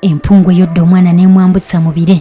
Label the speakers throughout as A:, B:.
A: Empungu eyodde omwana n'emwambutsa mu bire.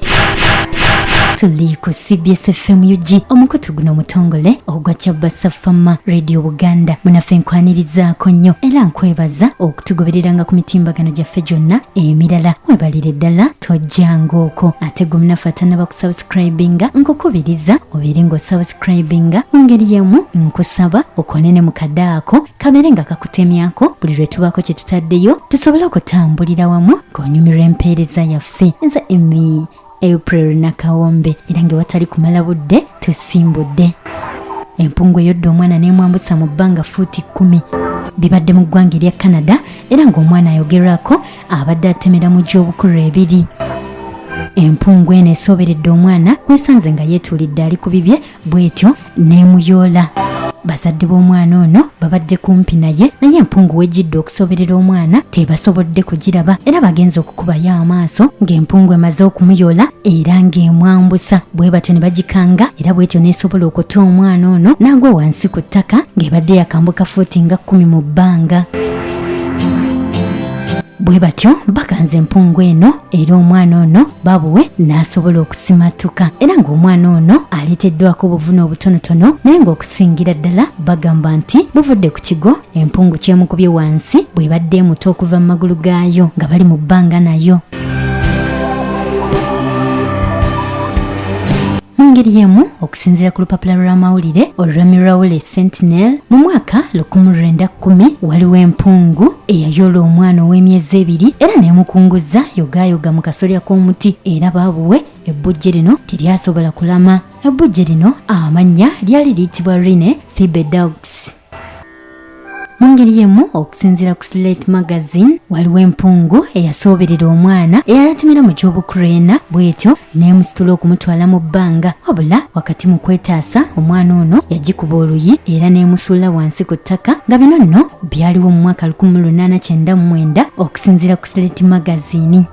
A: Tuli ku CBS FM UG omukutu guno mutongole ogwa Kyabasa Fama Radio Buganda munafe nkwanirizaako nnyo era nkwebaza okutugobereranga ku mitimbagano gyaffe gyonna emirala. Webalire ddala tojjanga okwo ate gwe munafe atanaba kusubscribinga nkukubiriza obeere ng'osubscribinga mu ngeri y'emu nkusaba okonene mu kadaako kabeere nga kakutemyako buli lwe tubaako kye tutaddeyo tusobole okutambulira wamu ng'onyumirwa empeereza yaffe. Nze Emmy April Nakawombe era nge watali kumala budde tusimbudde. Empungu eyodde omwana n'emwambutsa mu bbanga fuuti 10 bibadde mu ggwanga erya Canada era ng'omwana ayogerwako abadde atemera mu gy'obukulu 2. Empungu eno esooberedde omwana weesanze nga yeetuulidde ali ku bibye bw'etyo n'emuyoola. Bazadde b'omwana ono babadde kumpi naye empungu wejjidde okusooberera omwana tebasobodde kugiraba era bagenze okukubayo amaaso ng'empungu emaze okumuyoola era ng'emwambusa. Bwe batyo ne bagikanga era bwetyo n'esobola okuta omwana ono n'agwa wansi ku ttaka ng'ebadde yakambuka fuuti nga 10 mu bbanga. Bwe batyo bakanze empungu eno era omwana ono babuwe n'asobola okusimatuka era ng'omwana ono aleeteddwako obuvune obutonotono naye ng'okusingira ddala bagamba nti buvudde ku kigo empungu kyemukubye wansi bwe badde emuto okuva mu magulu gaayo nga bali mu bbanga nayo. Ngeri yemu okusinziira ku lupapula lw'amawulire olw'Emirawule Sentinel mu mwaka 1910 waliwo empungu eyayoola omwana ow'emyezi 2 era n'emukunguza yogayoga mu kasolya k'omuti era baabuwe ebbujje lino teryasobola kulama. Ebbujje lino amannya lyali liyitibwa Rene Thibedoux. Mu ngeri yemu okusinziira ku Slate Magazine waliwo empungu eyasooberera omwana eyalatemera mu gy'obukurena bwetyo n'emusitula okumutwala mu bbanga wabula wakati mu kwetaasa omwana ono yagikuba oluyi era n'emusuula wansi ku ttaka nga bino nno byaliwo mu mwaka 1899 okusinziira ku Slate Magazine.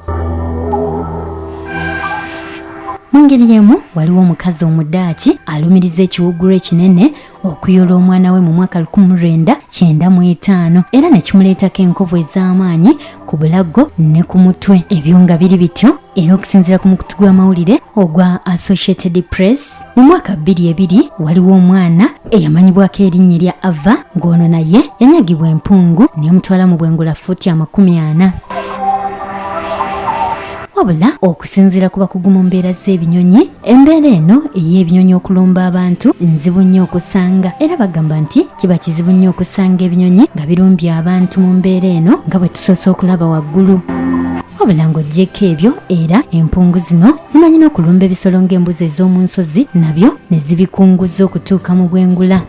A: Mu ngeri y'emu waliwo omukazi omudaaki alumiriza ekiwuugulu ekinene okuyoola omwana we mu mwaka 1995 era ne kimuleetako enkovu ez'amaanyi ku bulago ne ku mutwe. Ebyo nga biri bityo era okusinziira ku mukutu gw'amawulire ogwa Associated Press mu mwaka 2002 waliwo omwana eyamanyibwako erinnya erya Ava ng'ono naye yanyagibwa empungu n'emutwala mu bwengula fuuti 40. Wabula okusinziira ku bakugu mu mbeera z'ebinyonyi embeera eno ey'ebinyonyi okulumba abantu nzibu nnyo okusanga era bagamba nti kiba kizibu nnyo okusanga ebinyonyi nga birumbye abantu mu mbeera eno nga bwe tusoose okulaba waggulu. Wabula ng'oggyeko ebyo era empungu zino zimanyi n'okulumba ebisolo ng'embuzi ez'omu nsozi nabyo ne zibikunguza okutuuka mu bwengula.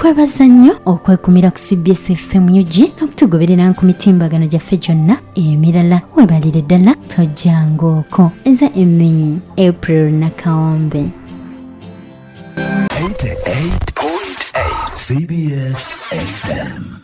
A: tukwebaza nnyo okwekumira ku CBS FM UG n'okutugoberera ku mitimbagano gyaffe gyonna emirala. Webalire ddala tojjangaoko. Eza Emmy April Nakawombe.
B: 88.8 CBS FM.